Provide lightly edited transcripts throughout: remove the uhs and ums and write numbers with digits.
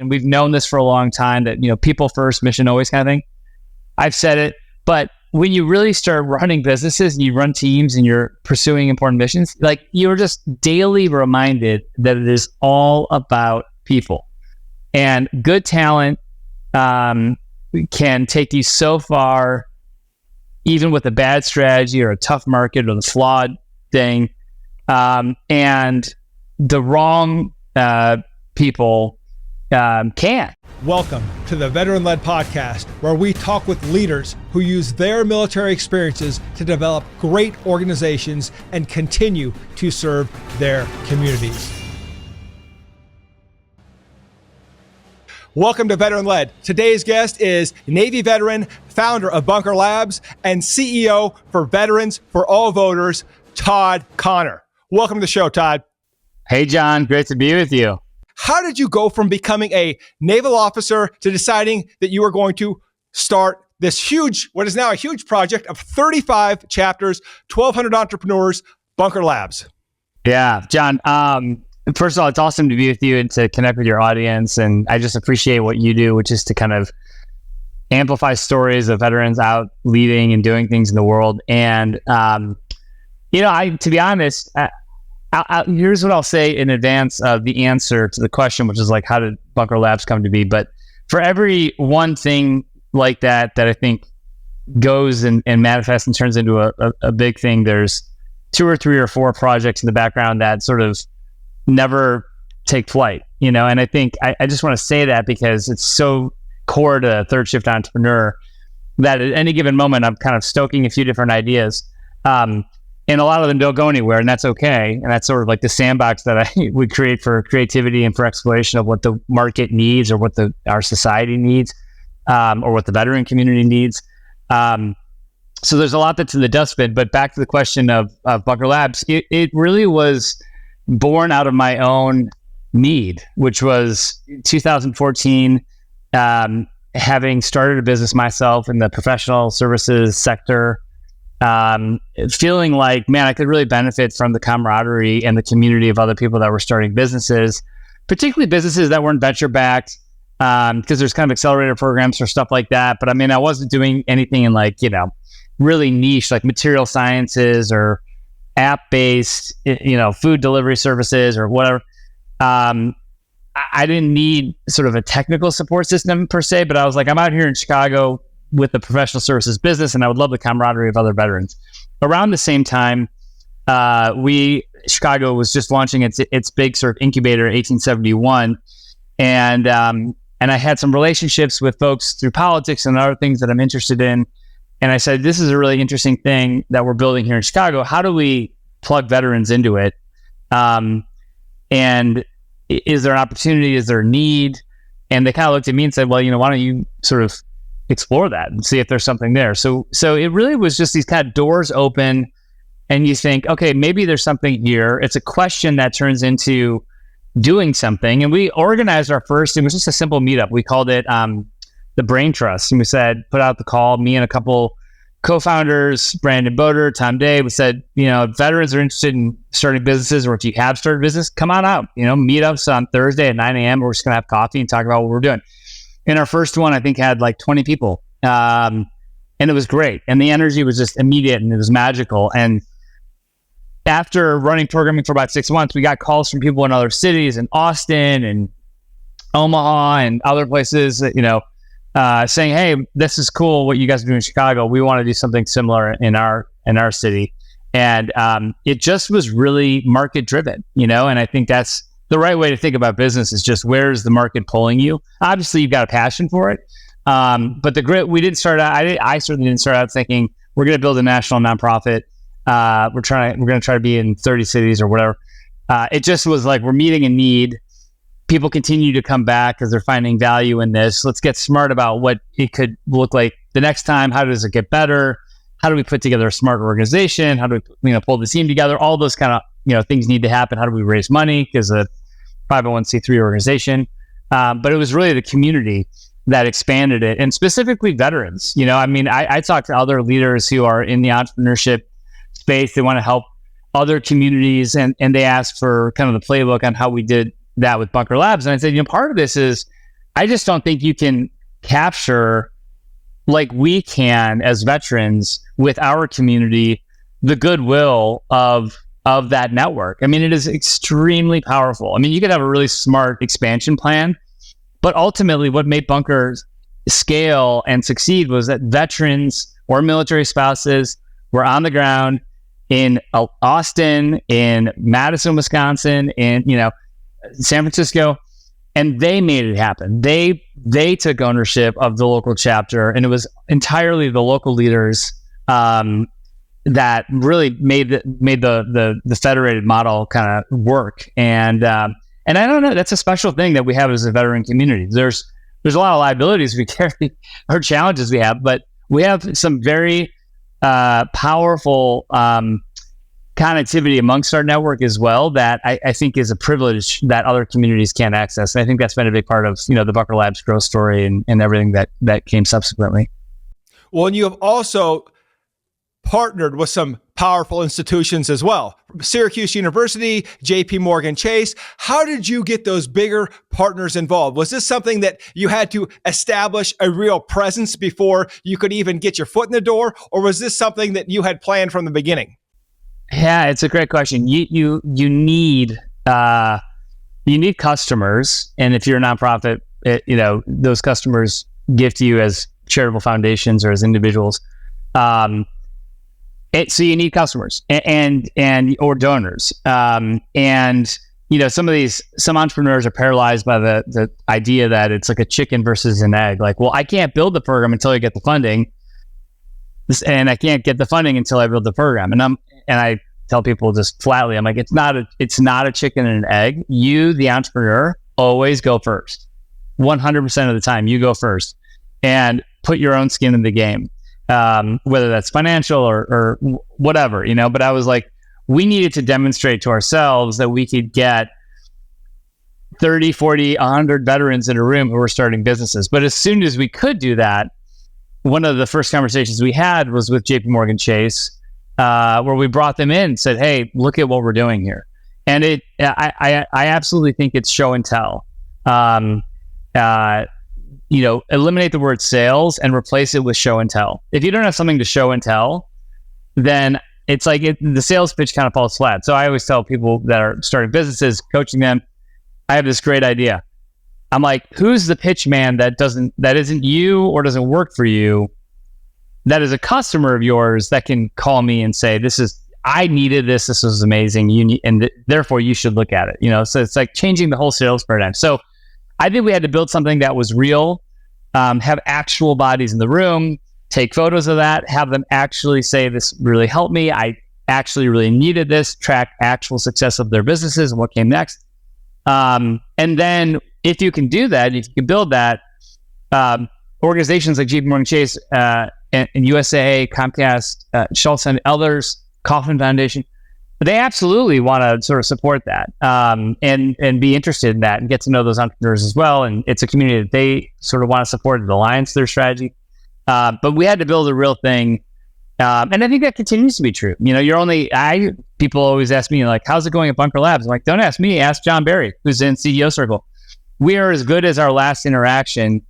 and we've known this for a long time that, people first, mission always kind of thing. I've said it, but when you really start running businesses and you run teams and you're pursuing important missions, like you're just daily reminded that it is all about people. And good talent can take you so far, even with a bad strategy or a tough market or the flawed thing. And the wrong people can. Welcome to the Veteran-Led Podcast, where we talk with leaders who use their military experiences to develop great organizations and continue to serve their communities. Welcome to Veteran-Led. Today's guest is Navy veteran, founder of Bunker Labs, and CEO for Veterans for All Voters, Todd Connor. Welcome to the show, Todd. Hey, John. Great to be with you. How did you go from becoming a naval officer to deciding that you were going to start this what is now a huge project of 35 chapters, 1,200 entrepreneurs, Bunker Labs? Yeah, John. First of all, it's awesome to be with you and to connect with your audience. And I just appreciate what you do, which is to kind of amplify stories of veterans out leading and doing things in the world. And, to be honest, here's what I'll say in advance of the answer to the question, which is like, how did Bunker Labs come to be? But for every one thing like that I think goes and manifests and turns into a big thing, there's 2 or 3 or 4 projects in the background that sort of never take flight, and I think I just want to say that because it's so core to third shift entrepreneur that at any given moment, I'm kind of stoking a few different ideas. And a lot of them don't go anywhere, and that's okay. And that's sort of like the sandbox that we create for creativity and for exploration of what the market needs or what our society needs, or what the veteran community needs. So there's a lot that's in the dustbin, but back to the question of Bunker Labs, it really was born out of my own need, which was 2014, having started a business myself in the professional services sector, feeling like, man, I could really benefit from the camaraderie and the community of other people that were starting businesses, particularly businesses that weren't venture-backed, because there's kind of accelerator programs for stuff like that. But I mean, I wasn't doing anything in really niche, like material sciences or app-based, food delivery services or whatever. I didn't need sort of a technical support system per se, but I was like, I'm out here in Chicago with the professional services business, and I would love the camaraderie of other veterans. Around the same time, Chicago was just launching its big sort of incubator, 1871, and I had some relationships with folks through politics and other things that I'm interested in. And I said, this is a really interesting thing that we're building here in Chicago. How do we plug veterans into it? And is there an opportunity? Is there a need? And they kind of looked at me and said, well, why don't you sort of explore that and see if there's something there. So it really was just these kind of doors open, and you think, okay, maybe there's something here. It's a question that turns into doing something. And we organized our first, it was just a simple meetup. We called it the Brain Trust. And we said, put out the call, me and a couple co-founders, Brandon Boder, Tom Day, we said, if veterans are interested in starting businesses, or if you have started a business, come on out, meet us on Thursday at 9 a.m. We're just going to have coffee and talk about what we're doing. And our first one, I think, had like 20 people. And it was great. And the energy was just immediate, and it was magical. And after running programming for about 6 months, we got calls from people in other cities, in Austin and Omaha and other places, saying, hey, this is cool what you guys are doing in Chicago. We want to do something similar in our city. And it just was really market driven, and I think that's the right way to think about business, is just, where's the market pulling you? Obviously, you've got a passion for it. But the grit, we didn't start out, I certainly didn't start out thinking we're going to build a national nonprofit. We're going to try to be in 30 cities or whatever. It just was like, we're meeting a need. People continue to come back because they're finding value in this. Let's get smart about what it could look like the next time. How does it get better? How do we put together a smart organization? How do we pull the team together? All those kind of things need to happen. How do we raise money? Because a 501c3 organization. But it was really the community that expanded it, and specifically veterans. I talk to other leaders who are in the entrepreneurship space. They want to help other communities, and they ask for kind of the playbook on how we did that with Bunker Labs. And I said, part of this is I just don't think you can capture like we can as veterans with our community the goodwill of that network. I mean, it is extremely powerful. I mean, you could have a really smart expansion plan, but ultimately what made Bunker scale and succeed was that veterans or military spouses were on the ground in Austin, in Madison, Wisconsin, in San Francisco, and they made it happen. They took ownership of the local chapter, and it was entirely the local leaders that really made the federated model kind of work. And I don't know, that's a special thing that we have as a veteran community. There's a lot of liabilities we carry or challenges we have, but we have some very powerful connectivity amongst our network as well that I think is a privilege that other communities can't access. And I think that's been a big part of the Bunker Labs growth story and everything that came subsequently. Well, and you have also partnered with some powerful institutions as well. Syracuse University, JP Morgan Chase. How did you get those bigger partners involved? Was this something that you had to establish a real presence before you could even get your foot in the door? Or was this something that you had planned from the beginning? Yeah, it's a great question. You need customers. And if you're a nonprofit, those customers give to you as charitable foundations or as individuals. So you need customers and or donors. Some entrepreneurs are paralyzed by the idea that it's like a chicken versus an egg. Like, well, I can't build the program until I get the funding, and I can't get the funding until I build the program. And I tell people just flatly, I'm like, it's not a chicken and an egg. You, the entrepreneur, always go first. 100% of the time, you go first and put your own skin in the game. Whether that's financial or whatever, but I was like, we needed to demonstrate to ourselves that we could get 30, 40, 100 veterans in a room who were starting businesses. But as soon as we could do that, one of the first conversations we had was with JP Morgan Chase, where we brought them in and said, hey, look at what we're doing here. And I absolutely think it's show and tell. Eliminate the word sales and replace it with show and tell. If you don't have something to show and tell, then it's like the sales pitch kind of falls flat. So I always tell people that are starting businesses, coaching them, I have this great idea. I'm like, who's the pitch man that isn't you or doesn't work for you, that is a customer of yours that can call me and say, I needed this was amazing. Therefore you should look at it. So it's like changing the whole sales paradigm. So I think we had to build something that was real, have actual bodies in the room, take photos of that, have them actually say, this really helped me. I actually really needed this, track actual success of their businesses and what came next. And then if you can do that, if you can build that, organizations like JP Morgan Chase and USAA, Comcast, Schultz and others, Kauffman Foundation, they absolutely want to sort of support that and be interested in that and get to know those entrepreneurs as well. And it's a community that they sort of want to support. It aligns their strategy. But we had to build a real thing. And I think that continues to be true. People always ask me, like, how's it going at Bunker Labs? I'm like, don't ask me, ask John Barry, who's in CEO Circle. We are as good as our last interaction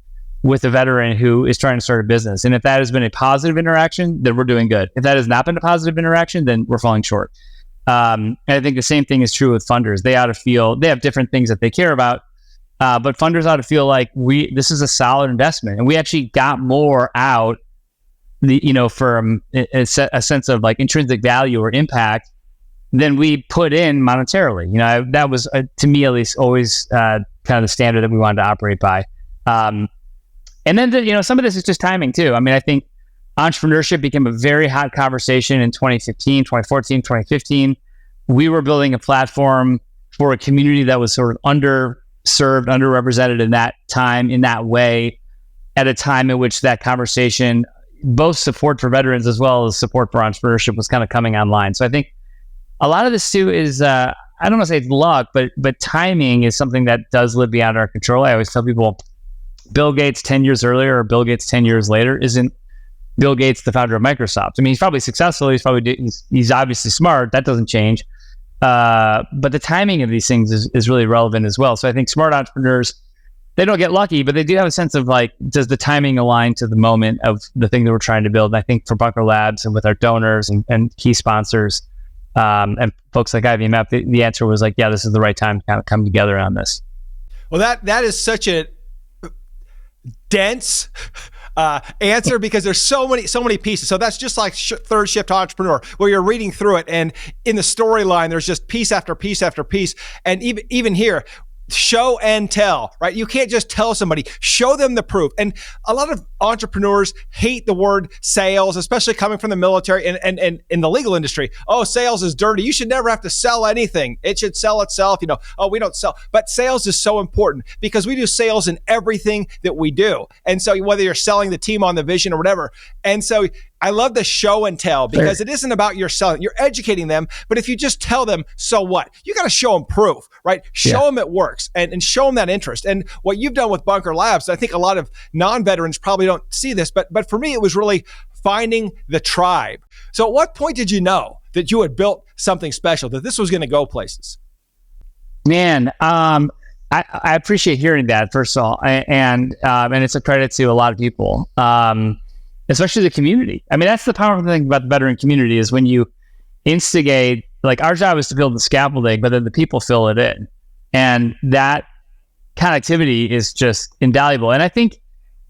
with a veteran who is trying to start a business. And if that has been a positive interaction, then we're doing good. If that has not been a positive interaction, then we're falling short. And I think the same thing is true with funders. They have different things that they care about, but funders ought to feel like this is a solid investment. And we actually got more out, from a sense of like intrinsic value or impact than we put in monetarily. That was, to me at least, always kind of the standard that we wanted to operate by. And then, some of this is just timing too. I mean, I think entrepreneurship became a very hot conversation in 2015, 2014, 2015. We were building a platform for a community that was sort of underserved, underrepresented in that time, in that way, at a time in which that conversation, both support for veterans as well as support for entrepreneurship, was kind of coming online. So I think a lot of this too is, I don't want to say it's luck, but timing is something that does live beyond our control. I always tell people, Bill Gates 10 years earlier or Bill Gates 10 years later isn't Bill Gates, the founder of Microsoft. I mean, he's probably successful. He's obviously smart. That doesn't change. But the timing of these things is really relevant as well. So I think smart entrepreneurs, they don't get lucky, but they do have a sense of like, does the timing align to the moment of the thing that we're trying to build? And I think for Bunker Labs and with our donors and key sponsors and folks like IVMF, the answer was like, yeah, this is the right time to kind of come together on this. Well, that is such a dense answer because there's so many pieces. So that's just like Third Shift Entrepreneur, where you're reading through it, and in the storyline, there's just piece after piece after piece. And even here, show and tell, right? You can't just tell somebody, show them the proof. And a lot of entrepreneurs hate the word sales, especially coming from the military and in the legal industry. Oh, sales is dirty. You should never have to sell anything. It should sell itself. Oh, we don't sell. But sales is so important because we do sales in everything that we do. And so whether you're selling the team on the vision or whatever. And so I love the show and tell because it isn't about your selling. You're educating them. But if you just tell them, so what? You got to show them proof, right? Show them it works and show them that interest. And what you've done with Bunker Labs, I think a lot of non-veterans probably don't see this, but for me, it was really finding the tribe. So at what point did you know that you had built something special, that this was going to go places? Man, I appreciate hearing that, first of all. And it's a credit to a lot of people. Especially the community. I mean, that's the powerful thing about the veteran community is when you instigate, like our job is to build the scaffolding, but then the people fill it in. And that connectivity is just invaluable. And I think,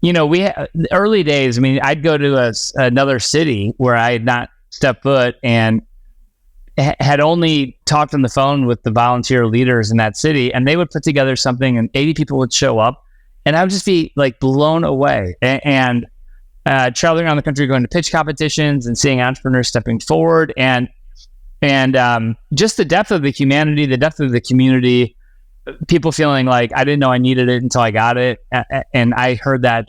the early days, I mean, I'd go to another city where I had not stepped foot and had only talked on the phone with the volunteer leaders in that city, and they would put together something and 80 people would show up and I would just be like blown away. And traveling around the country, going to pitch competitions and seeing entrepreneurs stepping forward and just the depth of the humanity, the depth of the community, people feeling like I didn't know I needed it until I got it. And I heard that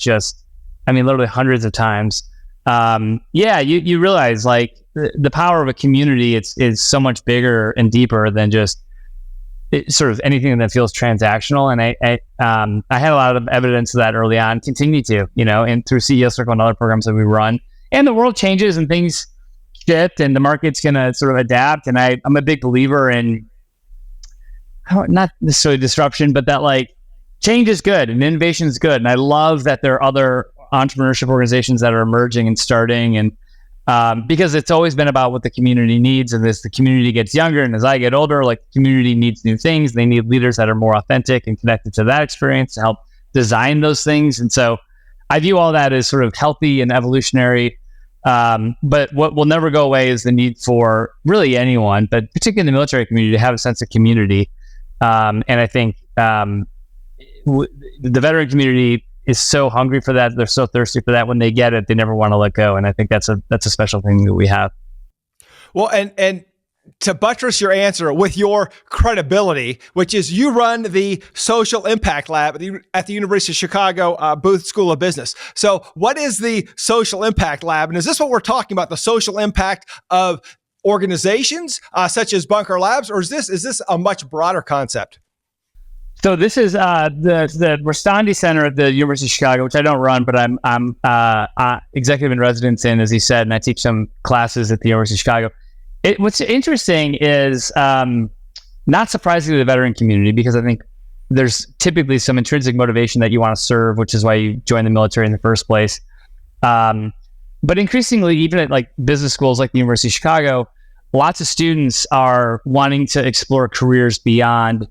literally hundreds of times. You realize like the power of a community is so much bigger and deeper than just sort of anything that feels transactional. And I had a lot of evidence of that early on, continue to, and through CEO Circle and other programs that we run. And the world changes and things shift and the market's going to sort of adapt. And I'm a big believer in, not necessarily disruption, but that like change is good and innovation is good. And I love that there are other entrepreneurship organizations that are emerging and starting, and because it's always been about what the community needs. And as the community gets younger and as I get older, like the community needs new things. They need leaders that are more authentic and connected to that experience to help design those things. And so I view all that as sort of healthy and evolutionary. But what will never go away is the need for really anyone, but particularly in the military community, to have a sense of community. And I think the veteran community is so hungry for that. They're so thirsty for that. When they get it, they never want to let go. And I think that's a special thing that we have. Well, and to buttress your answer with your credibility, which is you run the Social Impact Lab at the University of Chicago Booth School of Business. So what is the Social Impact Lab? And is this what we're talking about, the social impact of organizations such as Bunker Labs, or is this a much broader concept? So this is the Rustandy Center at the University of Chicago, which I don't run, but I'm executive in residence in, as he said, and I teach some classes at the University of Chicago. What's interesting is, not surprisingly, the veteran community, because I think there's typically some intrinsic motivation that you want to serve, which is why you join the military in the first place. But increasingly, even at like business schools like the University of Chicago, lots of students are wanting to explore careers beyond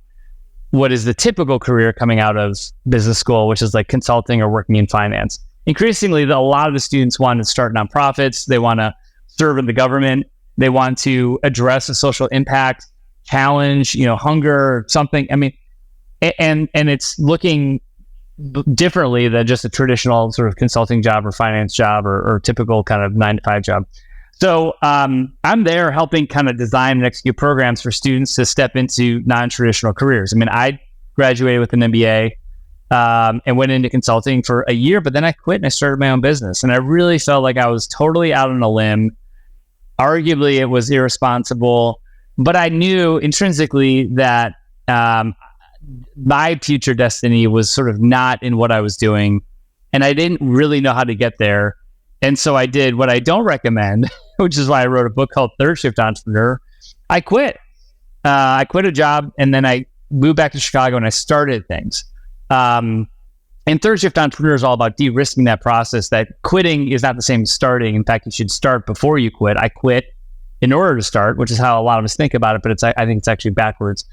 what is the typical career coming out of business school, which is like consulting or working in finance. Increasingly, a lot of the students want to start nonprofits. They want to serve in the government. They want to address a social impact challenge, hunger, something. I mean, and it's looking differently than just a traditional sort of consulting job or finance job or typical kind of 9-to-5 job. So I'm there helping kind of design and execute programs for students to step into non-traditional careers. I mean, I graduated with an MBA and went into consulting for a year, but then I quit and I started my own business. And I really felt like I was totally out on a limb. Arguably, it was irresponsible, but I knew intrinsically that my future destiny was sort of not in what I was doing, and I didn't really know how to get there. And so I did what I don't recommend, which is why I wrote a book called Third Shift Entrepreneur. I quit. I quit a job, and then I moved back to Chicago and I started things. And third shift entrepreneur is all about de-risking that process, that quitting is not the same as starting. In fact, you should start before you quit. I quit in order to start, which is how a lot of us think about it, but I think it's actually backwards.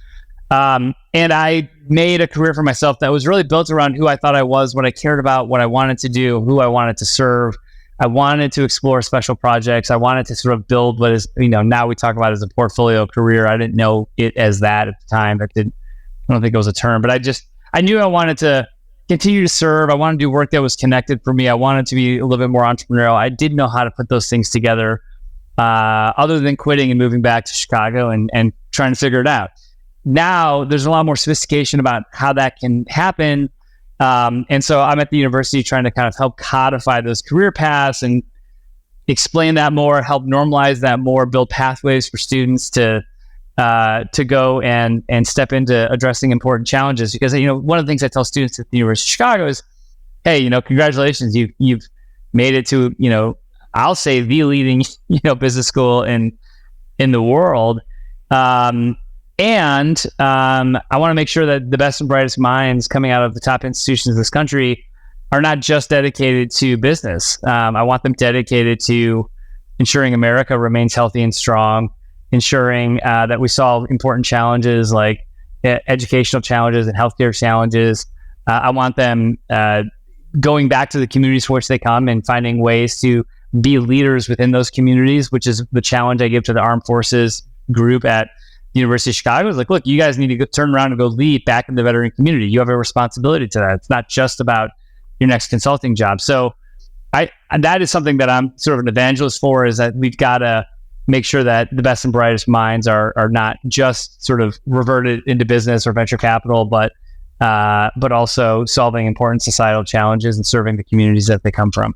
And I made a career for myself that was really built around who I thought I was, what I cared about, what I wanted to do, who I wanted to serve. I wanted to explore special projects. I wanted to sort of build what is, now we talk about as a portfolio career. I didn't know it as that at the time. I don't think it was a term, but I knew I wanted to continue to serve. I wanted to do work that was connected for me. I wanted to be a little bit more entrepreneurial. I didn't know how to put those things together, other than quitting and moving back to Chicago and trying to figure it out. Now there's a lot more sophistication about how that can happen. And so I'm at the university trying to kind of help codify those career paths and explain that more, help normalize that more, build pathways for students to go and step into addressing important challenges. Because, one of the things I tell students at the University of Chicago is, hey, congratulations, you've made it to, I'll say the leading, business school in the world. And I want to make sure that the best and brightest minds coming out of the top institutions of this country are not just dedicated to business. I want them dedicated to ensuring America remains healthy and strong, ensuring that we solve important challenges like educational challenges and healthcare challenges. I want them going back to the communities from which they come and finding ways to be leaders within those communities, which is the challenge I give to the Armed Forces group at the University of Chicago. Is like, look, you guys need to turn around and go lead back in the veteran community. You have a responsibility to that. It's not just about your next consulting job. So that is something that I'm sort of an evangelist for, is that we've got to make sure that the best and brightest minds are not just sort of reverted into business or venture capital, but also solving important societal challenges and serving the communities that they come from.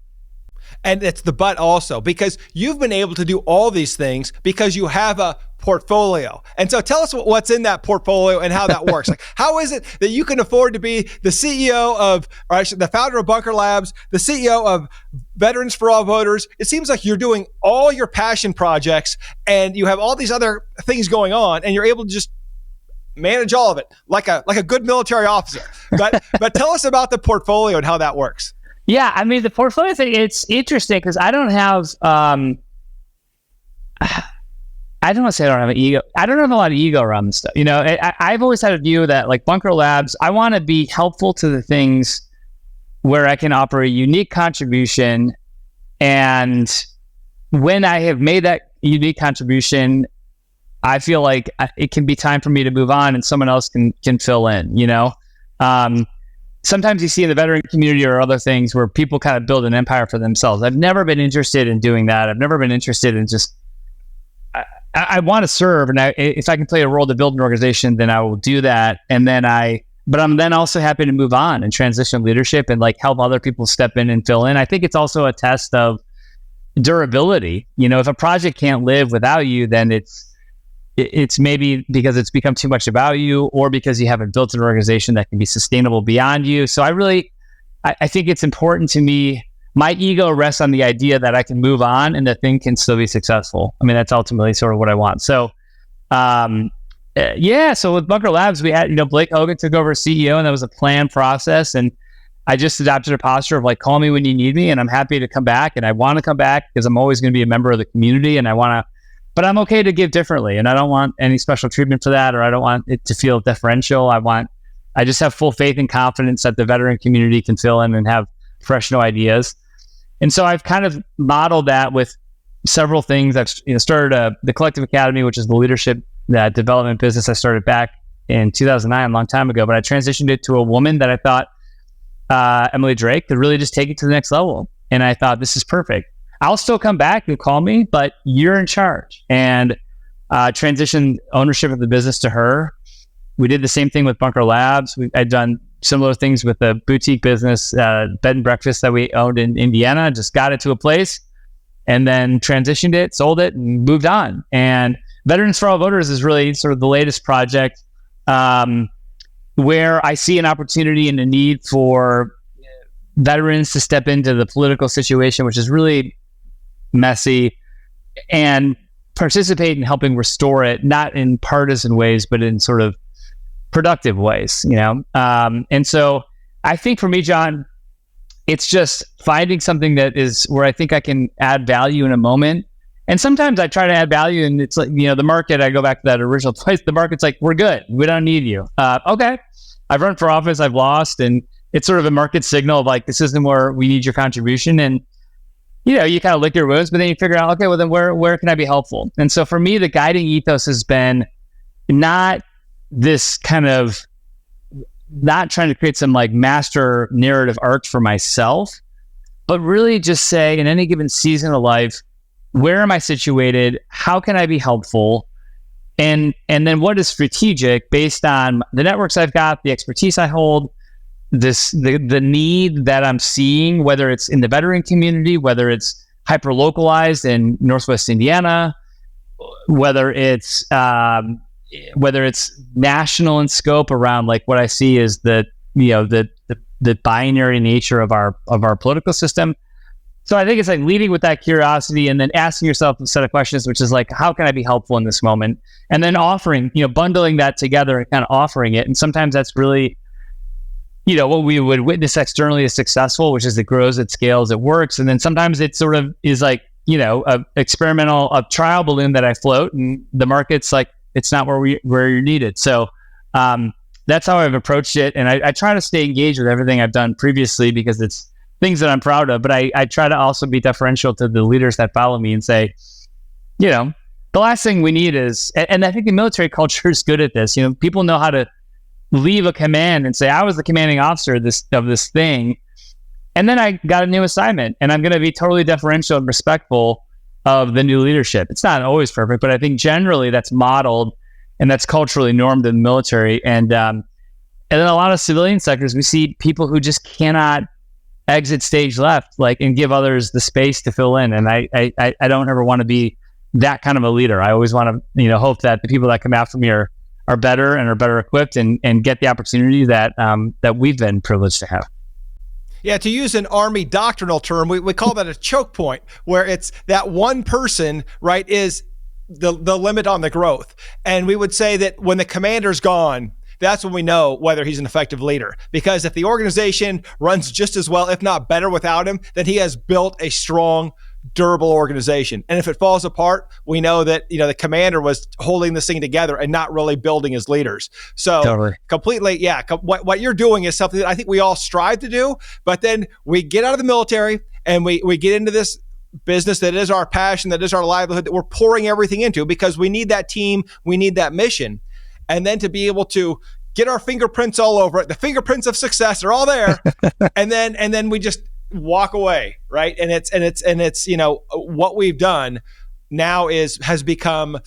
And it's the but also, because you've been able to do all these things because you have a portfolio. And so tell us what's in that portfolio and how that works. Like, how is it that you can afford to be the CEO of, or actually the founder of Bunker Labs, the CEO of Veterans for All Voters? It seems like you're doing all your passion projects and you have all these other things going on and you're able to just manage all of it like a good military officer. But tell us about the portfolio and how that works. Yeah, I mean, the portfolio thing, it's interesting because I don't have, I don't want to say I don't have an ego. I don't have a lot of ego around this stuff. I've always had a view that, like Bunker Labs, I want to be helpful to the things where I can offer a unique contribution. And when I have made that unique contribution, I feel like it can be time for me to move on and someone else can fill in, Sometimes you see in the veteran community or other things where people kind of build an empire for themselves. I've never been interested in doing that. I've never been interested in just, I want to serve. And if I can play a role to build an organization, then I will do that. But I'm then also happy to move on and transition leadership and like help other people step in and fill in. I think it's also a test of durability. If a project can't live without you, then it's maybe because it's become too much about you or because you haven't built an organization that can be sustainable beyond you. So I think it's important to me. My ego rests on the idea that I can move on and the thing can still be successful. I mean, that's ultimately sort of what I want. So, so with Bunker Labs, we had, Blake Hogan took over as CEO and that was a planned process. And I just adopted a posture of like, call me when you need me. And I'm happy to come back. And I want to come back because I'm always going to be a member of the community and but I'm okay to give differently. And I don't want any special treatment for that, or I don't want it to feel deferential. I just have full faith and confidence that the veteran community can fill in and have fresh new ideas. And so I've kind of modeled that with several things. I've started the Collective Academy, which is the leadership development business I started back in 2009, a long time ago. But I transitioned it to a woman that I thought, Emily Drake, could really just take it to the next level. And I thought, this is perfect. I'll still come back and call me, but you're in charge. And transitioned ownership of the business to her. We did the same thing with Bunker Labs. I'd done similar things with the boutique business, bed and breakfast that we owned in Indiana. Just got it to a place and then transitioned it, sold it, and moved on. And Veterans for All Voters is really sort of the latest project where I see an opportunity and a need for veterans to step into the political situation, which is really messy, and participate in helping restore it, not in partisan ways, but in sort of productive ways, And so I think for me, John, it's just finding something that is where I think I can add value in a moment. And sometimes I try to add value, and it's like, the market, I go back to that original place. The market's like, we're good. We don't need you. Okay. I've run for office. I've lost. And it's sort of a market signal of like, this isn't where we need your contribution. And, you kind of lick your wounds, but then you figure out, okay, well then where can I be helpful? And so for me, the guiding ethos has been not this kind of, not trying to create some like master narrative arc for myself, but really just say in any given season of life, where am I situated? How can I be helpful? And then what is strategic based on the networks I've got, the expertise I hold, the need that I'm seeing, whether it's in the veteran community, whether it's hyper localized in Northwest Indiana, whether it's national in scope around like what I see is the binary nature of our political system. So I think it's like leading with that curiosity and then asking yourself a set of questions, which is like, how can I be helpful in this moment? And then offering, bundling that together and kind of offering it. And sometimes that's really, what we would witness externally is successful, which is it grows, it scales, it works. And then sometimes it sort of is like, a trial balloon that I float, and the market's like, it's not where you're needed. So that's how I've approached it. And I try to stay engaged with everything I've done previously because it's things that I'm proud of, but I try to also be deferential to the leaders that follow me and say, the last thing we need is, and I think the military culture is good at this, people know how to leave a command and say, I was the commanding officer of this thing. And then I got a new assignment, and I'm going to be totally deferential and respectful of the new leadership. It's not always perfect, but I think generally that's modeled and that's culturally normed in the military. And then a lot of civilian sectors, we see people who just cannot exit stage left, and give others the space to fill in. And I don't ever want to be that kind of a leader. I always want to, hope that the people that come after me are better and are better equipped and get the opportunity that we've been privileged to have. Yeah, to use an Army doctrinal term, we call that a choke point, where it's that one person, right, is the limit on the growth. And we would say that when the commander's gone, that's when we know whether he's an effective leader. Because if the organization runs just as well, if not better without him, then he has built a strong, durable organization. And if it falls apart, we know that, the commander was holding this thing together and not really building his leaders. So totally. Completely, yeah. What you're doing is something that I think we all strive to do, but then we get out of the military and we get into this business that is our passion, that is our livelihood, that we're pouring everything into because we need that team, we need that mission. And then to be able to get our fingerprints all over it, the fingerprints of success are all there. and then we just walk away, right? And it's what we've done now has become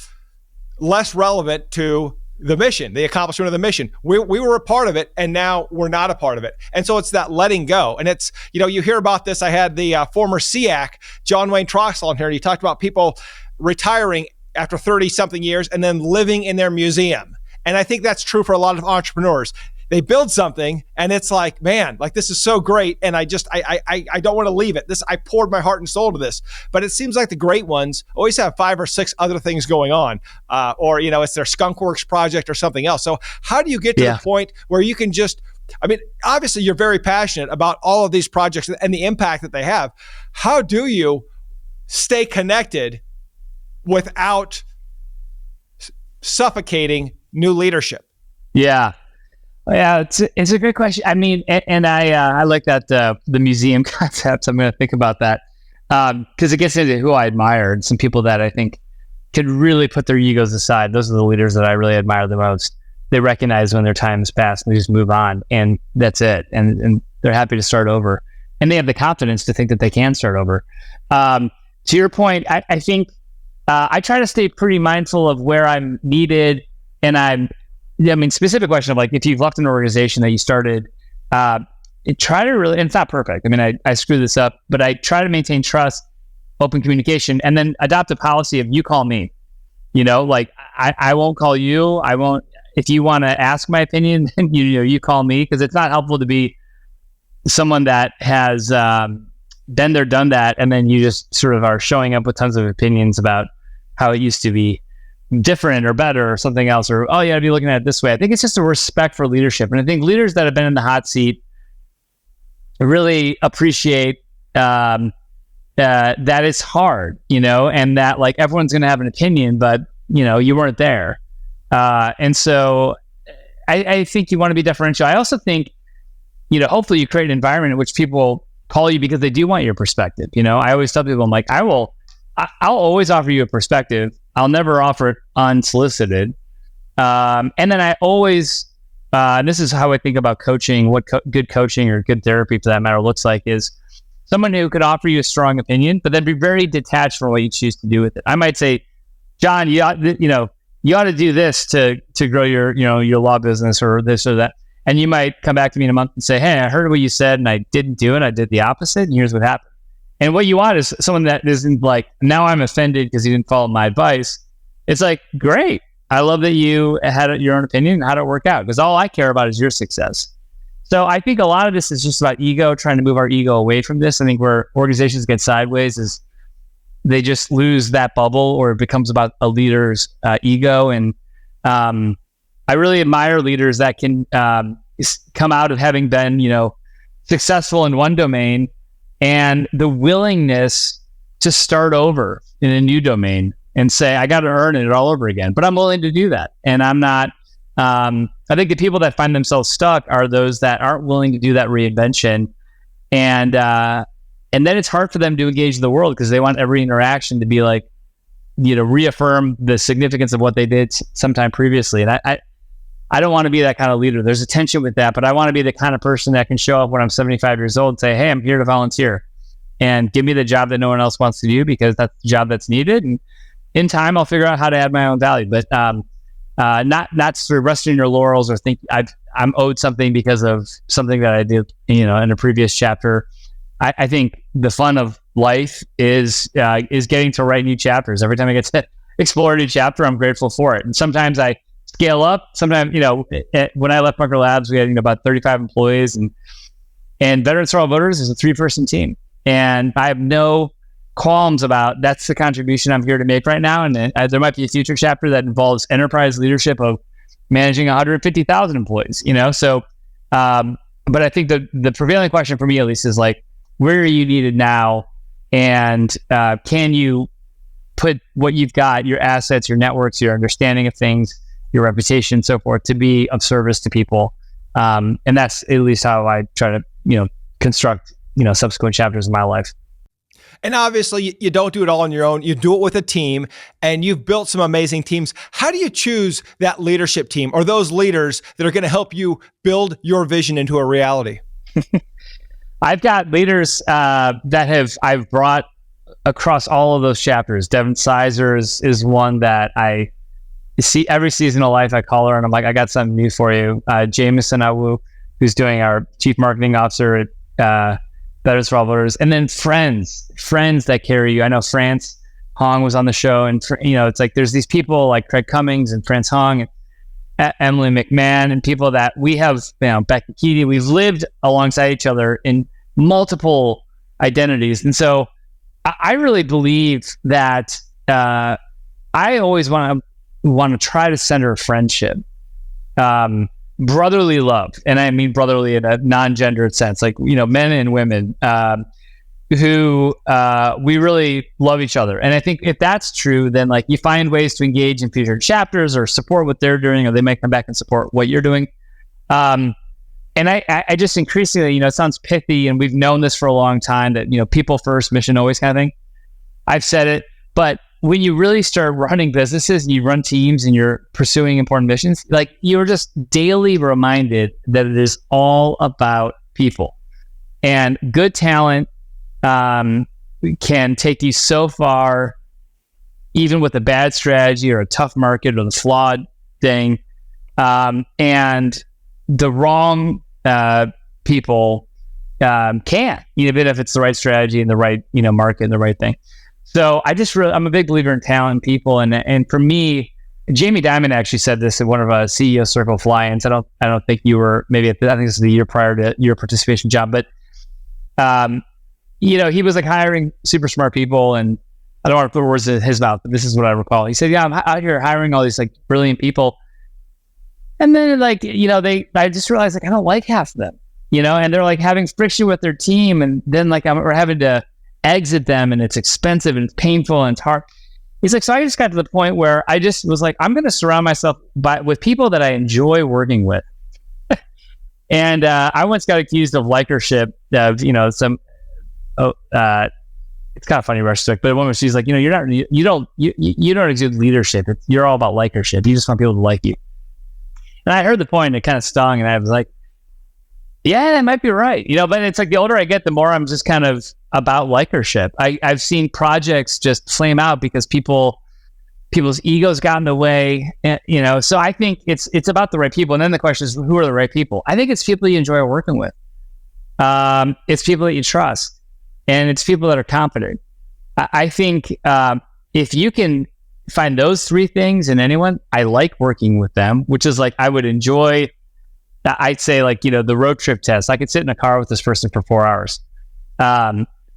less relevant to the mission, the accomplishment of the mission. We were a part of it, and now we're not a part of it. And so it's that letting go. And it's, you hear about this. I had the former SEAC, John Wayne Troxel, on here. He talked about people retiring after 30 something years and then living in their museum. And I think that's true for a lot of entrepreneurs. They build something and it's like, man, like this is so great. And I don't want to leave it. I poured my heart and soul to this, but it seems like the great ones always have 5 or 6 other things going on. Or, it's their skunkworks project or something else. So how do you get to the point where you can just, obviously you're very passionate about all of these projects and the impact that they have. How do you stay connected without suffocating new leadership? Yeah, it's a good question. I like that the museum concept. I'm going to think about that because it gets into who I admired. Some people that I think could really put their egos aside. Those are the leaders that I really admire the most. They recognize when their time has passed and they just move on, and that's it. And they're happy to start over, and they have the confidence to think that they can start over. To your point, I think I try to stay pretty mindful of where I'm needed. And specific question of like, if you've left an organization that you started, try to really, and it's not perfect. I screw this up, but I try to maintain trust, open communication, and then adopt a policy of you call me, I won't call you. I won't, if you want to ask my opinion, then you call me, because it's not helpful to be someone that has been there, done that, and then you just sort of are showing up with tons of opinions about how it used to be different or better or something else, or, oh yeah, I'd be looking at it this way. I think it's just a respect for leadership. And I think leaders that have been in the hot seat really appreciate that it's hard, and that like everyone's going to have an opinion, but you weren't there. And so I think you want to be deferential. I also think, hopefully you create an environment in which people call you because they do want your perspective. I always tell people, I'm like, I'll always offer you a perspective. I'll never offer it unsolicited. And then I always, this is how I think about coaching, what good coaching or good therapy for that matter looks like, is someone who could offer you a strong opinion, but then be very detached from what you choose to do with it. I might say, John, you ought to do this to grow your law business or this or that. And you might come back to me in a month and say, hey, I heard what you said and I didn't do it. I did the opposite. And here's what happened. And what you want is someone that isn't like, now I'm offended because you didn't follow my advice. It's like, great. I love that you had your own opinion and how did it work out? Because all I care about is your success. So I think a lot of this is just about ego, trying to move our ego away from this. I think where organizations get sideways is they just lose that bubble, or it becomes about a leader's ego. And I really admire leaders that can come out of having been, successful in one domain and the willingness to start over in a new domain and say, I got to earn it all over again. But I'm willing to do that. And I'm not, I think the people that find themselves stuck are those that aren't willing to do that reinvention. And then it's hard for them to engage the world because they want every interaction to be like, reaffirm the significance of what they did sometime previously. And I don't want to be that kind of leader. There's a tension with that, but I want to be the kind of person that can show up when I'm 75 years old and say, hey, I'm here to volunteer and give me the job that no one else wants to do because that's the job that's needed. And in time, I'll figure out how to add my own value, but not sort of resting in your laurels or think I'm owed something because of something that I did, in a previous chapter. I think the fun of life is getting to write new chapters. Every time I get to explore a new chapter, I'm grateful for it. And sometimes I scale up. Sometimes, when I left Bunker Labs, we had about 35 employees, and Veterans for All Voters is a 3-person team. And I have no qualms about that's the contribution I'm here to make right now. And there might be a future chapter that involves enterprise leadership of managing 150,000 employees, So, but I think the prevailing question for me, at least, is like, where are you needed now? And can you put what you've got, your assets, your networks, your understanding of things, your reputation, so forth, to be of service to people? And that's at least how I try to, construct, subsequent chapters of my life. And obviously, you don't do it all on your own. You do it with a team, and you've built some amazing teams. How do you choose that leadership team or those leaders that are going to help you build your vision into a reality? I've got leaders that I've brought across all of those chapters. Devin Sizer is one that I see every season of life. I call her and I'm like, I got something new for you. Jameson Awu, who's doing our chief marketing officer at Veterans for All Voters, and then friends that carry you. I know France Hong was on the show, and it's like there's these people like Craig Cummings and France Hong and Emily McMahon, and people that we have, Becky Keaty. We've lived alongside each other in multiple identities, and so I really believe that I always want to try to center a friendship. Brotherly love, and I mean brotherly in a non-gendered sense, like men and women who we really love each other. And I think if that's true, then like you find ways to engage in future chapters or support what they're doing, or they might come back and support what you're doing. And I just increasingly, it sounds pithy, and we've known this for a long time that people first, mission always kind of thing. I've said it, but when you really start running businesses and you run teams and you're pursuing important missions, like you're just daily reminded that it is all about people. And good talent can take you so far, even with a bad strategy or a tough market or the flawed thing. And the wrong people can't, even if it's the right strategy and the right market and the right thing. So I'm a big believer in talent and people, and for me, Jamie Dimon actually said this at one of our CEO Circle fly-ins. I don't think you were, maybe I think this is the year prior to your participation, John, but he was like hiring super smart people, and I don't want to put words in his mouth, but this is what I recall. He said, "Yeah, I'm out here hiring all these like brilliant people," and then I just realized like I don't like half of them. and they're like having friction with their team, and then like we're having to exit them, and it's expensive and it's painful and it's hard. He's like, so I just got to the point where I just was like, I'm going to surround myself with people that I enjoy working with. And I once got accused of likership of, it's kind of funny, Rush, but a woman, she's like, you don't exude leadership. You're all about likership. You just want people to like you. And I heard the point, and it kind of stung, and I was like, yeah, that might be right. But it's like the older I get, the more I'm just kind of about likership. I've seen projects just flame out because people's egos got in the way, and, so I think it's about the right people. And then the question is, who are the right people? I think it's people you enjoy working with. It's people that you trust, and it's people that are competent. I think if you can find those three things in anyone, I like working with them, which is like, I would enjoy, I'd say like, the road trip test. I could sit in a car with this person for 4 hours.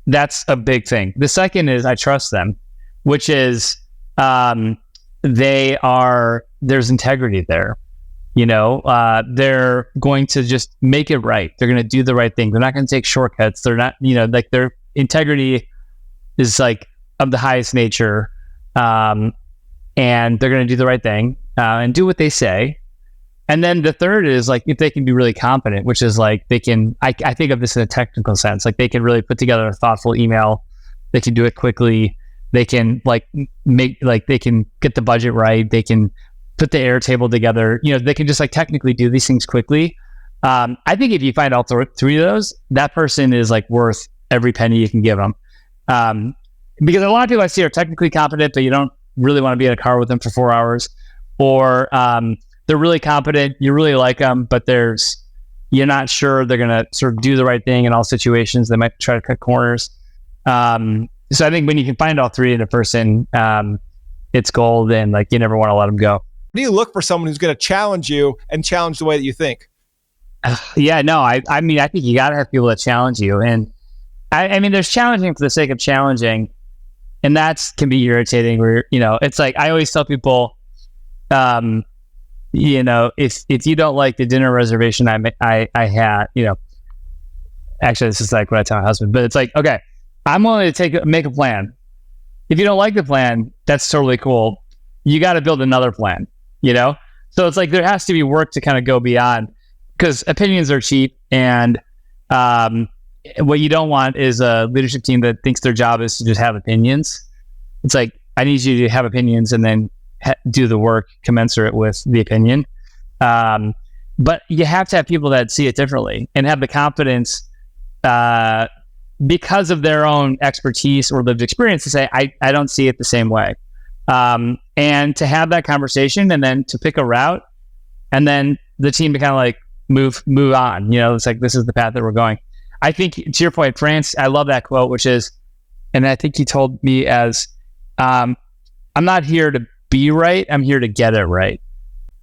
That's a big thing. The second is I trust them, which is there's integrity there. They're going to just make it right. They're going to do the right thing. They're not going to take shortcuts. They're not, like their integrity is like of the highest nature. And they're going to do the right thing and do what they say. And then the third is like, if they can be really competent, which is like they can, I think of this in a technical sense, like they can really put together a thoughtful email. They can do it quickly. They can they can get the budget right. They can put the Airtable together. They can just like technically do these things quickly. I think if you find all three of those, that person is like worth every penny you can give them. Because a lot of people I see are technically competent, but you don't really want to be in a car with them for 4 hours, or they're really competent, you really like them, but you're not sure they're going to sort of do the right thing in all situations. They might try to cut corners. So I think when you can find all three in a person, it's gold, and like you never want to let them go. Do you look for someone who's going to challenge you and challenge the way that you think? Yeah, no, I mean, I think you got to have people that challenge you. And I mean, there's challenging for the sake of challenging, and that can be irritating where, it's like, I always tell people, if you don't like the dinner reservation I had, actually this is like what I tell my husband, but it's like, okay, I'm willing to make a plan. If you don't like the plan, that's totally cool. You got to build another plan, So it's like, there has to be work to kind of go beyond, because opinions are cheap. And what you don't want is a leadership team that thinks their job is to just have opinions. It's like, I need you to have opinions and then do the work commensurate with the opinion. But you have to have people that see it differently and have the confidence because of their own expertise or lived experience to say, I don't see it the same way. And to have that conversation, and then to pick a route, and then the team to kind of like move on. It's like, this is the path that we're going. I think, to your point, France, I love that quote, which is, and I think he told me as, I'm not here to be right, I'm here to get it right.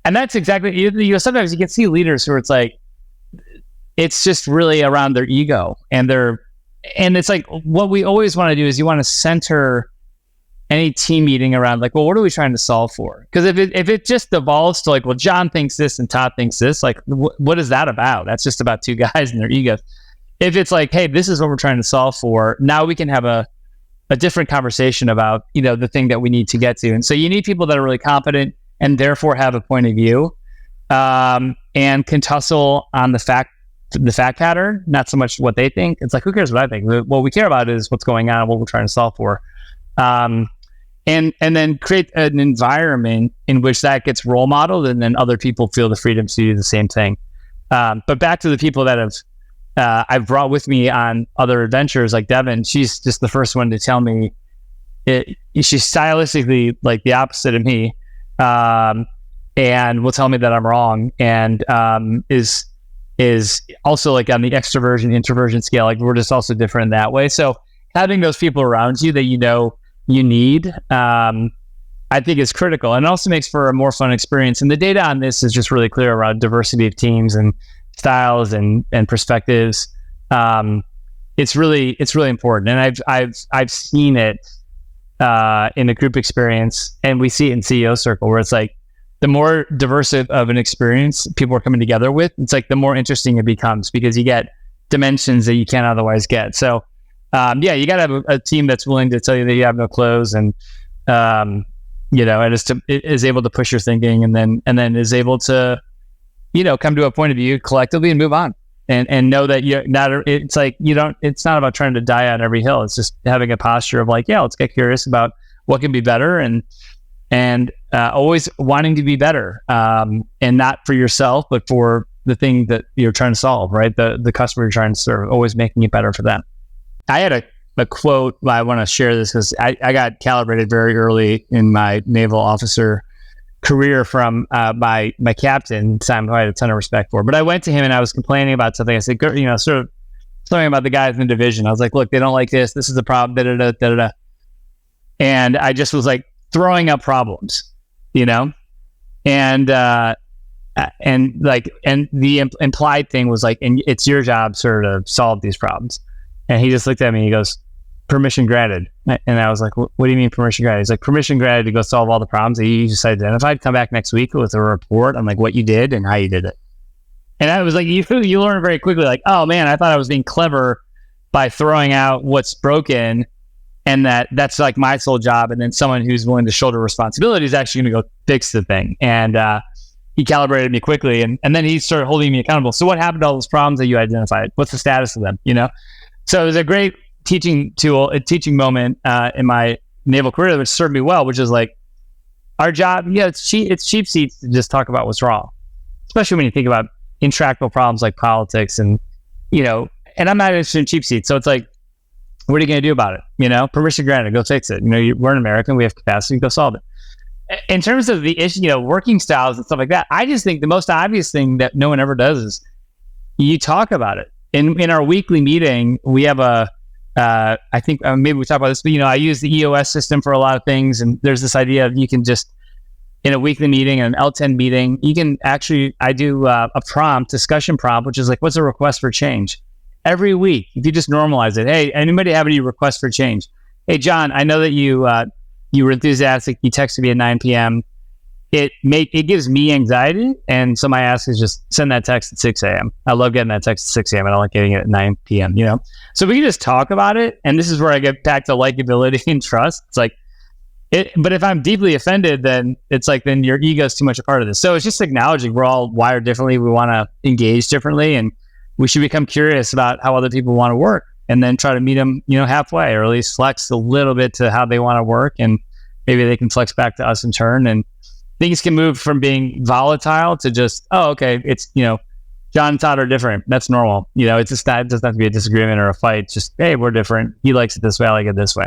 And that's exactly, sometimes you can see leaders who it's like, it's just really around their ego, and it's like, what we always want to do is you want to center any team meeting around like, well, what are we trying to solve for? Because if it just devolves to like, well, John thinks this and Todd thinks this, like, what is that about? That's just about two guys and their egos. If it's like, hey, this is what we're trying to solve for, now we can have a different conversation about, the thing that we need to get to. And so you need people that are really competent and therefore have a point of view, and can tussle on the fact pattern, not so much what they think. It's like, who cares what I think? What we care about is what's going on and what we're trying to solve for. And then create an environment in which that gets role modeled, and then other people feel the freedom to do the same thing. But back to the people that I've brought with me on other adventures, like Devin, she's just the first one to tell me she's stylistically like the opposite of me, and will tell me that I'm wrong, and is also like on the extroversion introversion scale, like we're just also different in that way. So having those people around you that you need, I think is critical, and it also makes for a more fun experience. And the data on this is just really clear around diversity of teams and styles and perspectives. It's really important, and I've seen it in a group experience, and we see it in CEO circle where it's like the more diverse of an experience people are coming together with, it's like the more interesting it becomes because you get dimensions that you can't otherwise get. So, you got to have a team that's willing to tell you that you have no clothes and, and is able to push your thinking and then is able to, come to a point of view collectively and move on and know that it's not about trying to die on every hill. It's just having a posture of like, let's get curious about what can be better and always wanting to be better, and not for yourself, but for the thing that you're trying to solve, right? The customer you're trying to serve, always making it better for them. I had a quote, I want to share this because I got calibrated very early in my naval officer career from my captain, Simon, who I had a ton of respect for. But I went to him and I was complaining about something. I said, sort of something about the guys in the division. I was like, look, they don't like this. This is the problem, da-da-da. And I just was like throwing up problems, and the implied thing was like, and it's your job, sir, to solve these problems. And he just looked at me and he goes, permission granted. And I was like, what do you mean permission granted? He's like, permission granted to go solve all the problems that you just identified. Come back next week with a report on like what you did and how you did it. And I was like, you learn very quickly, like, oh man, I thought I was being clever by throwing out what's broken, and that's like my sole job. And then someone who's willing to shoulder responsibility is actually going to go fix the thing. And he calibrated me quickly, and then he started holding me accountable. So what happened to all those problems that you identified? What's the status of them? So it was a great teaching moment in my naval career, which served me well, which is like our job. It's cheap seats to just talk about what's wrong, especially when you think about intractable problems like politics and I'm not interested in cheap seats. So it's like, what are you going to do about it? Permission granted, go fix it. We're an American, we have capacity, go solve it. In terms of the issue, working styles and stuff like that, I just think the most obvious thing that no one ever does is you talk about it. In our weekly meeting, we have I think maybe we talk about this, but I use the EOS system for a lot of things. And there's this idea of you can just, in a weekly meeting, an L10 meeting, you can actually, I do a discussion prompt, which is like, what's a request for change? Every week, if you just normalize it, hey, anybody have any requests for change? Hey, John, I know that you were enthusiastic. You texted me at 9 p.m. It gives me anxiety, and so my ask is just send that text at 6 a.m. I love getting that text at 6 a.m. I don't like getting it at 9 p.m. So we can just talk about it, and this is where I get back to likability and trust. It's like, but if I'm deeply offended, then it's like then your ego is too much a part of this. So it's just acknowledging we're all wired differently. We want to engage differently, and we should become curious about how other people want to work, and then try to meet them, halfway, or at least flex a little bit to how they want to work, and maybe they can flex back to us in turn. And things can move from being volatile to just, oh, okay, it's, John and Todd are different. That's normal. It's just that it doesn't have to be a disagreement or a fight. It's just, hey, we're different. He likes it this way. I like it this way.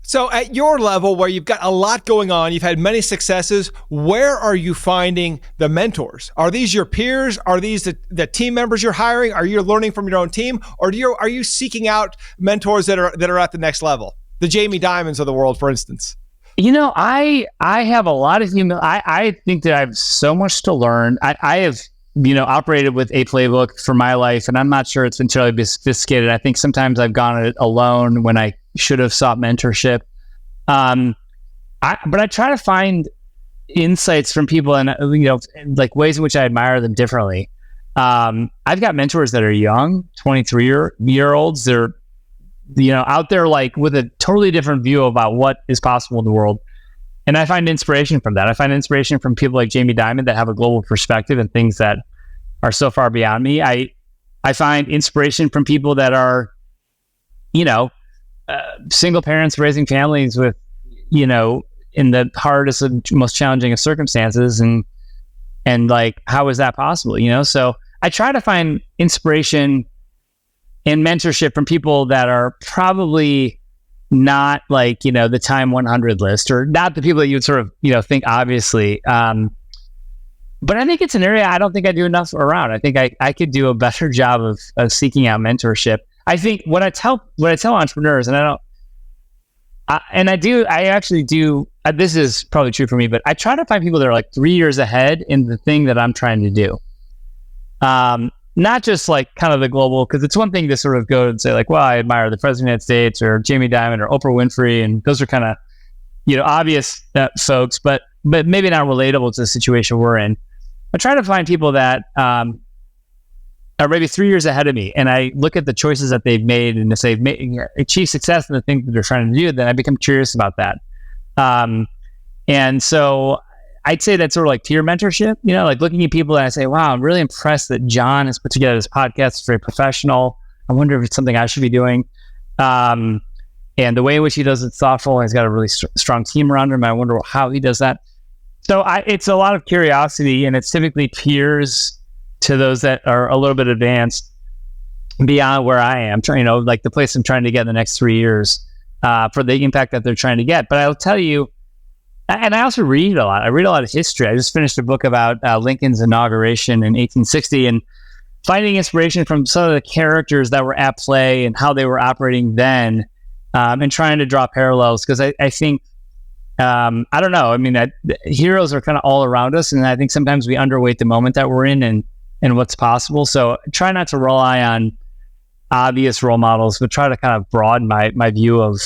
So at your level, where you've got a lot going on, you've had many successes, where are you finding the mentors? Are these your peers? Are these the team members you're hiring? Are you learning from your own team? Or are you seeking out mentors that are at the next level? The Jamie Dimons of the world, for instance. I have a lot of humility. I think that I have so much to learn. I have, operated with a playbook for my life, and I'm not sure it's been terribly sophisticated. I think sometimes I've gone it alone when I should have sought mentorship. But I try to find insights from people and, like ways in which I admire them differently. I've got mentors that are young, 23-year-olds. They're, out there like with a totally different view about what is possible in the world. And I find inspiration from that. I find inspiration from people like Jamie Dimon that have a global perspective and things that are so far beyond me. I find inspiration from people that are, single parents raising families with, in the hardest and most challenging of circumstances. And like, how is that possible? So I try to find inspiration and mentorship from people that are probably not like, the Time 100 list, or not the people that you would sort of, think obviously. But I think it's an area I don't think I do enough around. I think I could do a better job of seeking out mentorship. I think what I tell entrepreneurs, and I actually do, this is probably true for me, but I try to find people that are like 3 years ahead in the thing that I'm trying to do. Not just like kind of the global, because it's one thing to sort of go and say like, well, I admire the President of the United States or Jamie Dimon or Oprah Winfrey, and those are kind of, obvious folks, but maybe not relatable to the situation we're in. I try to find people that are maybe 3 years ahead of me, and I look at the choices that they've made, and if they've achieved success in the things that they're trying to do, then I become curious about that. And so I'd say that's sort of like peer mentorship, like looking at people and I say, wow, I'm really impressed that John has put together this podcast. It's very professional. I wonder if it's something I should be doing. And the way in which he does it's thoughtful. He's got a really strong team around him. I wonder how he does that. So it's a lot of curiosity, and it's typically peers to those that are a little bit advanced beyond where I am, like the place I'm trying to get in the next 3 years for the impact that they're trying to get. But I'll tell you, and I also read a lot. I read a lot of history. I just finished a book about Lincoln's inauguration in 1860 and finding inspiration from some of the characters that were at play and how they were operating then, and trying to draw parallels. Because I think, I don't know. I mean, heroes are kind of all around us, and I think sometimes we underweight the moment that we're in and what's possible. So try not to rely on obvious role models, but try to kind of broaden my view of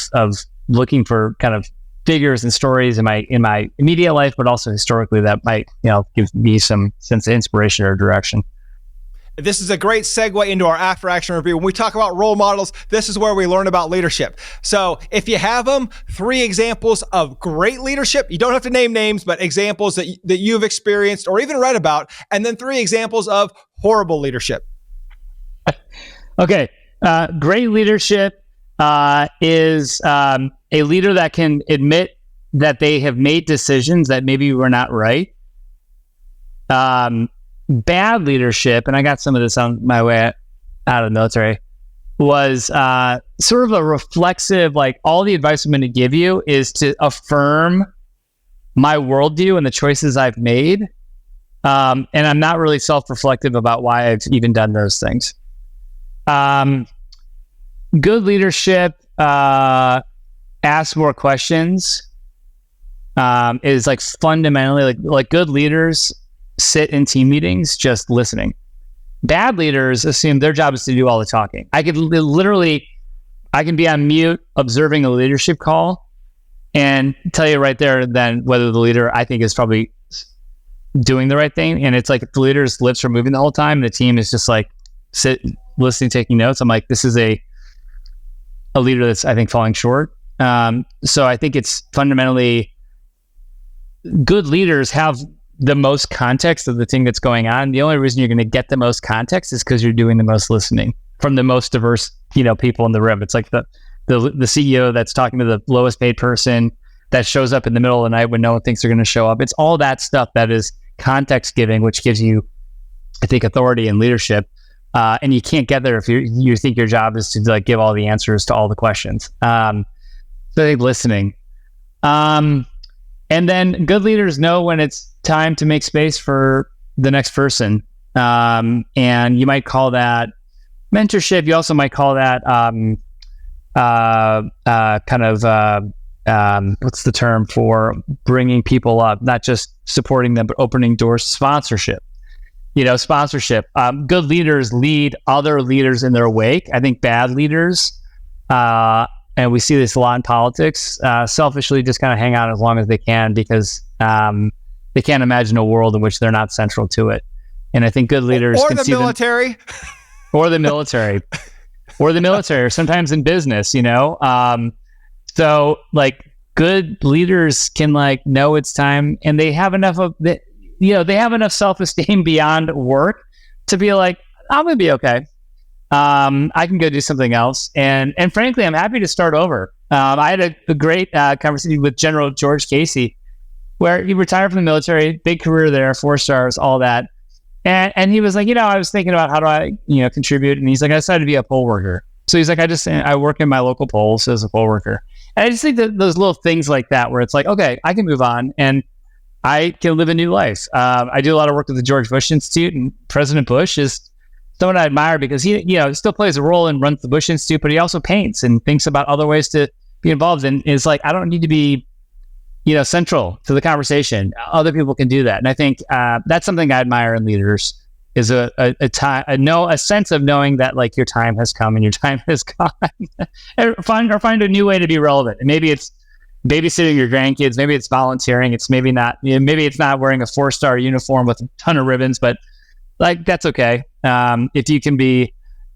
looking for kind of figures and stories in my immediate life, but also historically that might give me some sense of inspiration or direction. This is a great segue into our after action review. When we talk about role models, this is where we learn about leadership. So if you have them, 3 examples of great leadership. You don't have to name names, but examples that you've experienced or even read about, and then 3 examples of horrible leadership. Okay. Great leadership is a leader that can admit that they have made decisions that maybe were not right. Bad leadership, and I got some of this on my way out of the military, was sort of a reflexive, like, all the advice I'm going to give you is to affirm my worldview and the choices I've made. And I'm not really self-reflective about why I've even done those things. Good leadership asks more questions, is like fundamentally like good leaders sit in team meetings just listening. Bad leaders assume their job is to do all the talking. I can be on mute observing a leadership call and tell you right there then whether the leader I think is probably doing the right thing. And it's like if the leader's lips are moving the whole time and the team is just like listening, taking notes, I'm like, this is a leader that's I think falling short. So I think it's fundamentally good leaders have the most context of the thing that's going on. The only reason you're going to get the most context is because you're doing the most listening from the most diverse, people in the room. It's like the CEO that's talking to the lowest paid person that shows up in the middle of the night when no one thinks they're going to show up. It's all that stuff that is context giving, which gives you, I think, authority and leadership. And you can't get there if you think your job is to like give all the answers to all the questions. So I think listening. And then good leaders know when it's time to make space for the next person. And you might call that mentorship. You also might call that what's the term for bringing people up, not just supporting them, but opening doors, sponsorship. Sponsorship. Good leaders lead other leaders in their wake. I think bad leaders, and we see this a lot in politics, selfishly just kind of hang out as long as they can because they can't imagine a world in which they're not central to it. And I think good leaders or the military, or the military, or sometimes in business, So like good leaders can like know it's time, and they have enough they have enough self-esteem beyond work to be like, I'm gonna be okay. I can go do something else. And frankly, I'm happy to start over. I had a great conversation with General George Casey, where he retired from the military, big career there, 4 stars, all that. And he was like, I was thinking about how do I, contribute. And he's like, I decided to be a poll worker. So he's like, I work in my local polls as a poll worker. And I just think that those little things like that, where it's like, okay, I can move on and I can live a new life. I do a lot of work with the George Bush Institute, and President Bush is someone I admire because he, still plays a role and runs the Bush Institute, but he also paints and thinks about other ways to be involved. And is like, I don't need to be, central to the conversation. Other people can do that. And I think that's something I admire in leaders is a sense of knowing that like your time has come and your time has gone, or find a new way to be relevant. And maybe it's babysitting your grandkids. Maybe it's volunteering. It's maybe not, maybe it's not wearing a 4-star uniform with a ton of ribbons, but like, that's okay. If you can be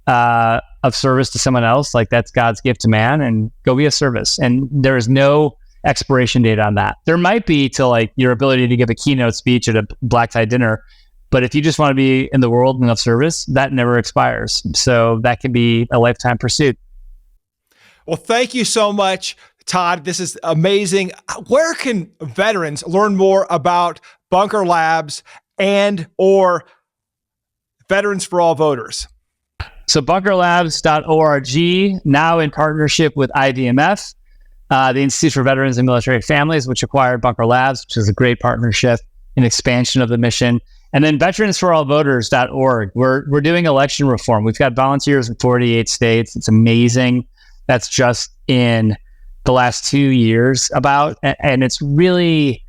of service to someone else, like that's God's gift to man, and go be a service. And there is no expiration date on that. There might be to like your ability to give a keynote speech at a black tie dinner, but if you just want to be in the world and of service, that never expires. So that can be a lifetime pursuit. Well, thank you so much, Todd. This is amazing. Where can veterans learn more about Bunker Labs and or Veterans for All Voters? So bunkerlabs.org, now in partnership with IVMF, the Institute for Veterans and Military Families, which acquired Bunker Labs, which is a great partnership and expansion of the mission. And then veteransforallvoters.org. We're doing election reform. We've got volunteers in 48 states. It's amazing. That's just in the last 2 years and it's a really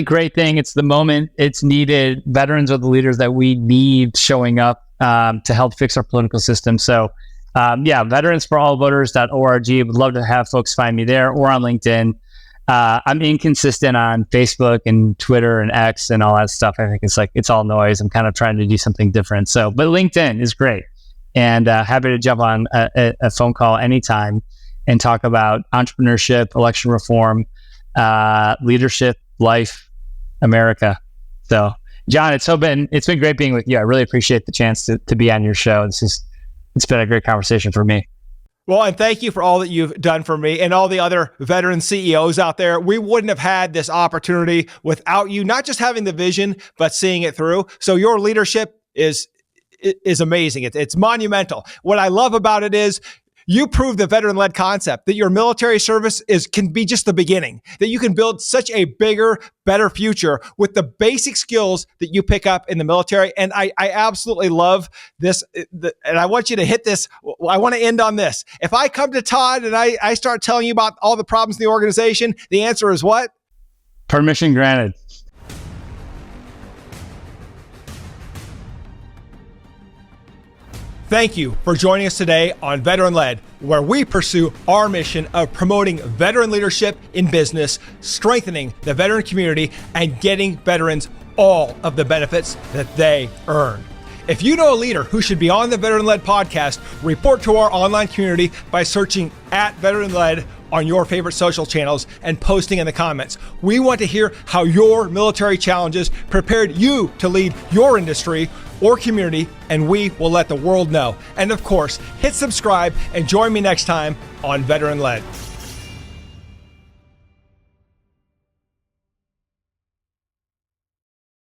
great thing. It's the moment it's needed. Veterans are the leaders that we need showing up to help fix our political system. So veteransforallvoters.org. Would love to have folks find me there or on LinkedIn. I'm inconsistent on Facebook and Twitter and X and all that stuff. I think it's all noise. I'm kind of trying to do something different. So, but LinkedIn is great, and happy to jump on a phone call anytime and talk about entrepreneurship, election reform, leadership, life, America. So, John, it's been great being with you. I really appreciate the chance to be on your show. It's been a great conversation for me. Well, and thank you for all that you've done for me and all the other veteran CEOs out there. We wouldn't have had this opportunity without you, not just having the vision, but seeing it through. So your leadership is amazing. It's monumental. What I love about it is you prove the veteran-led concept that your military service can be just the beginning, that you can build such a bigger, better future with the basic skills that you pick up in the military. And I absolutely love this. And I want you to hit this. I want to end on this. If I come to Todd and I start telling you about all the problems in the organization, the answer is what? Permission granted. Thank you for joining us today on Veteran Led, where we pursue our mission of promoting veteran leadership in business, strengthening the veteran community, and getting veterans all of the benefits that they earn. If you know a leader who should be on the Veteran Led podcast, report to our online community by searching @Veteran Led on your favorite social channels and posting in the comments. We want to hear how your military challenges prepared you to lead your industry or community, and we will let the world know. And of course, hit subscribe and join me next time on Veteran Led.